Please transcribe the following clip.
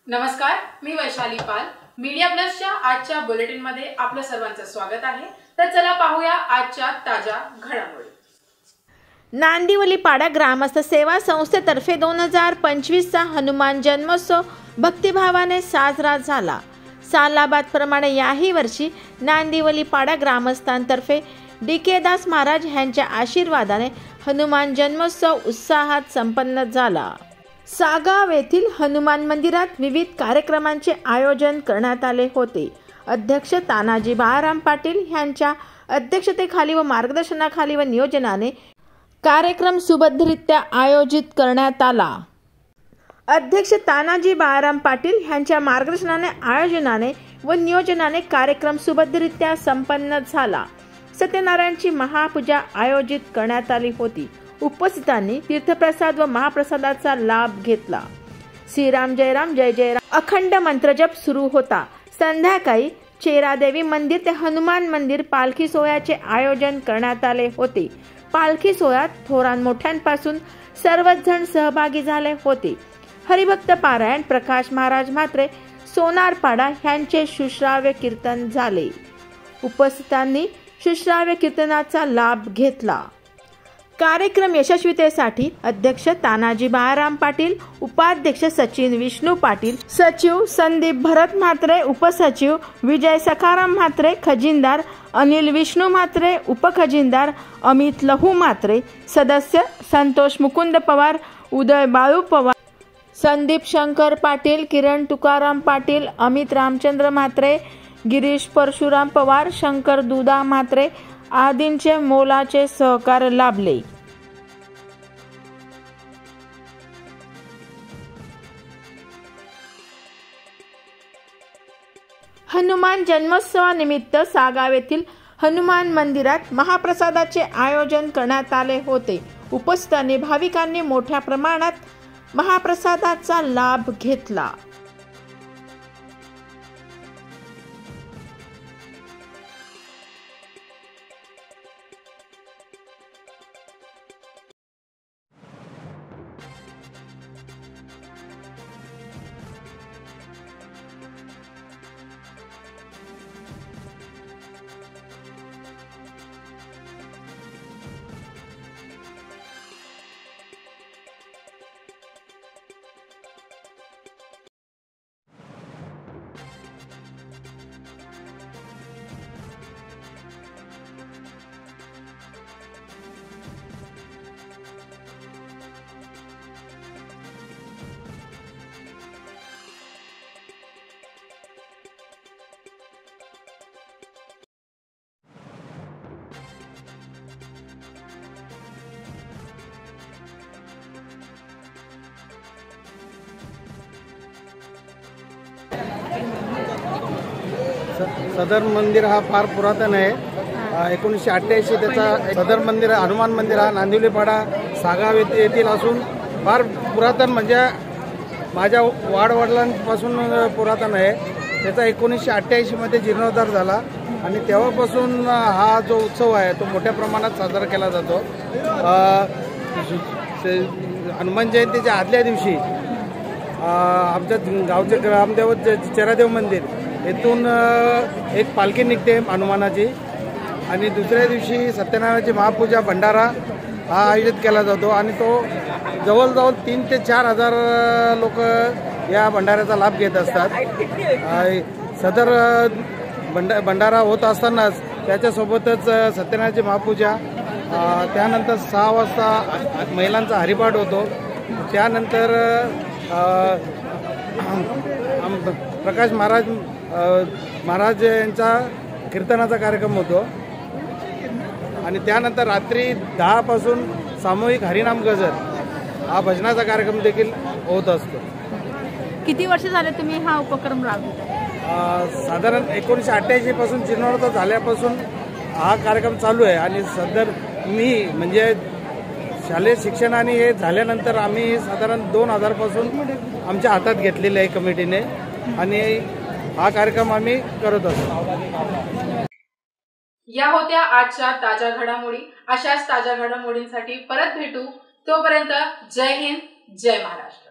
नमस्कार, मी वैशाली पाल. मीडिया प्लसच्या आजच्या बुलेटिन मध्ये आपलं सर्वांचं स्वागत आहे. तर चला पाहूया आजच्या ताज्या घडामोडी. नांदिवलीपाडा ग्रामस्थ सेवा संस्थेतर्फे 2025चा हनुमान जन्मोत्सव भक्तिभावाने साजरा झाला. सालाबादप्रमाणे याही वर्षी नांदिवलीपाडा ग्रामस्थांतर्फे डी.के. दास महाराज यांच्या आशीर्वादाने हनुमान जन्मोत्सव उत्साहात संपन्न झाला. सागाव येथील हनुमान मंदिरात विविध कार्यक्रमांचे आयोजन करण्यात आले होते. अध्यक्ष तानाजी बाळाराम पाटील यांच्या अध्यक्षतेखाली व मार्गदर्शनाखाली व नियोजनाने कार्यक्रम सुबद्धरित्या आयोजित करण्यात आला. अध्यक्ष तानाजी बाळाराम पाटील यांच्या मार्गदर्शनाने आयोजनाने व नियोजनाने कार्यक्रम सुबद्धरित्या संपन्न झाला. सत्यनारायणची महापूजा आयोजित करण्यात आली होती. उपस्थितांनी तीर्थप्रसाद व महाप्रसादाचा लाभ घेतला. श्रीराम जय राम जय जय राम अखंड मंत्रजप सुरू होता. संध्याकाळी चेरादेवी मंदिर ते हनुमान मंदिर पालखी सोहळ्याचे आयोजन करण्यात आले होते. पालखी सोहळ्यात थोरान मोठ्यांपासून सर्वच जण सहभागी झाले होते. हरिभक्त पारायण प्रकाश महाराज म्हात्रे सोनारपाडा यांचे सुश्राव्य कीर्तन झाले. उपस्थितांनी सुश्राव्य कीर्तनाचा लाभ घेतला. कार्यक्रम यशस्वीतेसाठी अध्यक्ष तानाजी बाळाराम पाटील, उपाध्यक्ष सचिन विष्णू पाटील, सचिव संदीप भरत म्हात्रे, उपसचिव विजय सखाराम म्हात्रे, खजिनदार अनिल विष्णू म्हात्रे, उपखजिनदार अमित लहू म्हात्रे, सदस्य संतोष मुकुंद पवार, उदय बाळू पवार, संदीप शंकर पाटील, किरण तुकाराम पाटील, अमित रामचंद्र म्हात्रे, गिरीश परशुराम पवार, शंकर दुधा म्हात्रे आदींचे मोलाचे सहकार लाभले. हनुमान जन्मोत्सवानिमित्त सागाव येथील हनुमान मंदिरात महाप्रसादाचे आयोजन करण्यात आले होते. उपस्थितांनी भाविकांनी मोठ्या प्रमाणात महाप्रसादाचा लाभ घेतला. सदर मंदिर हा फार पुरातन आहे. 1988 त्याचा सदर मंदिर हनुमान मंदिर हा नांदिवलीपाडा सागाव येथील असून फार पुरातन म्हणजे माझ्या वाडवडिलांपासून पुरातन आहे. त्याचा 1988 मध्ये जीर्णोद्धार झाला आणि तेव्हापासून हा जो उत्सव आहे तो मोठ्या प्रमाणात साजरा केला जातो. हनुमान जयंतीच्या आदल्या दिवशी आमच्या गावचे ग्रामदेवत चेरादेव मंदिर येथून एक पालखी निघते हनुमानाची आणि दुसऱ्या दिवशी सत्यनारायणाची महापूजा भंडारा हा आयोजित केला जातो आणि तो जवळजवळ 3 ते 4 हजार लोक या भंडाऱ्याचा लाभ घेत असतात. सदर भंडारा होत असतानाच त्याच्यासोबतच सत्यनारायणाची महापूजा, त्यानंतर 6 वाजता महिलांचा हरिपाठ होतो. त्यानंतर प्रकाश महाराज यांचा कीर्तनाचा कार्यक्रम होतो आणि त्यानंतर रात्री 10 पासून सामूहिक हरिनाम गजर हा भजनाचा कार्यक्रम देखील होत असतो. किती वर्ष झाले तुम्ही हा उपक्रम राबवता? साधारण 1988 पासून जीर्णोद्धार झाल्यापासून हा कार्यक्रम चालू आहे आणि सदर मी म्हणजे शालेय शिक्षणाने हे झाल्यानंतर आम्ही साधारण 2000 पासून आमच्या हातात घेतलेले आहे कमिटीने आणि हा कार्यक्रम आम्ही करत असतो. या होत्या आजच्या ताज्या घडामोडी. अशाच ताज्या घडामोडींसाठी परत भेटू. तोपर्यंत जय हिंद, जय महाराष्ट्र.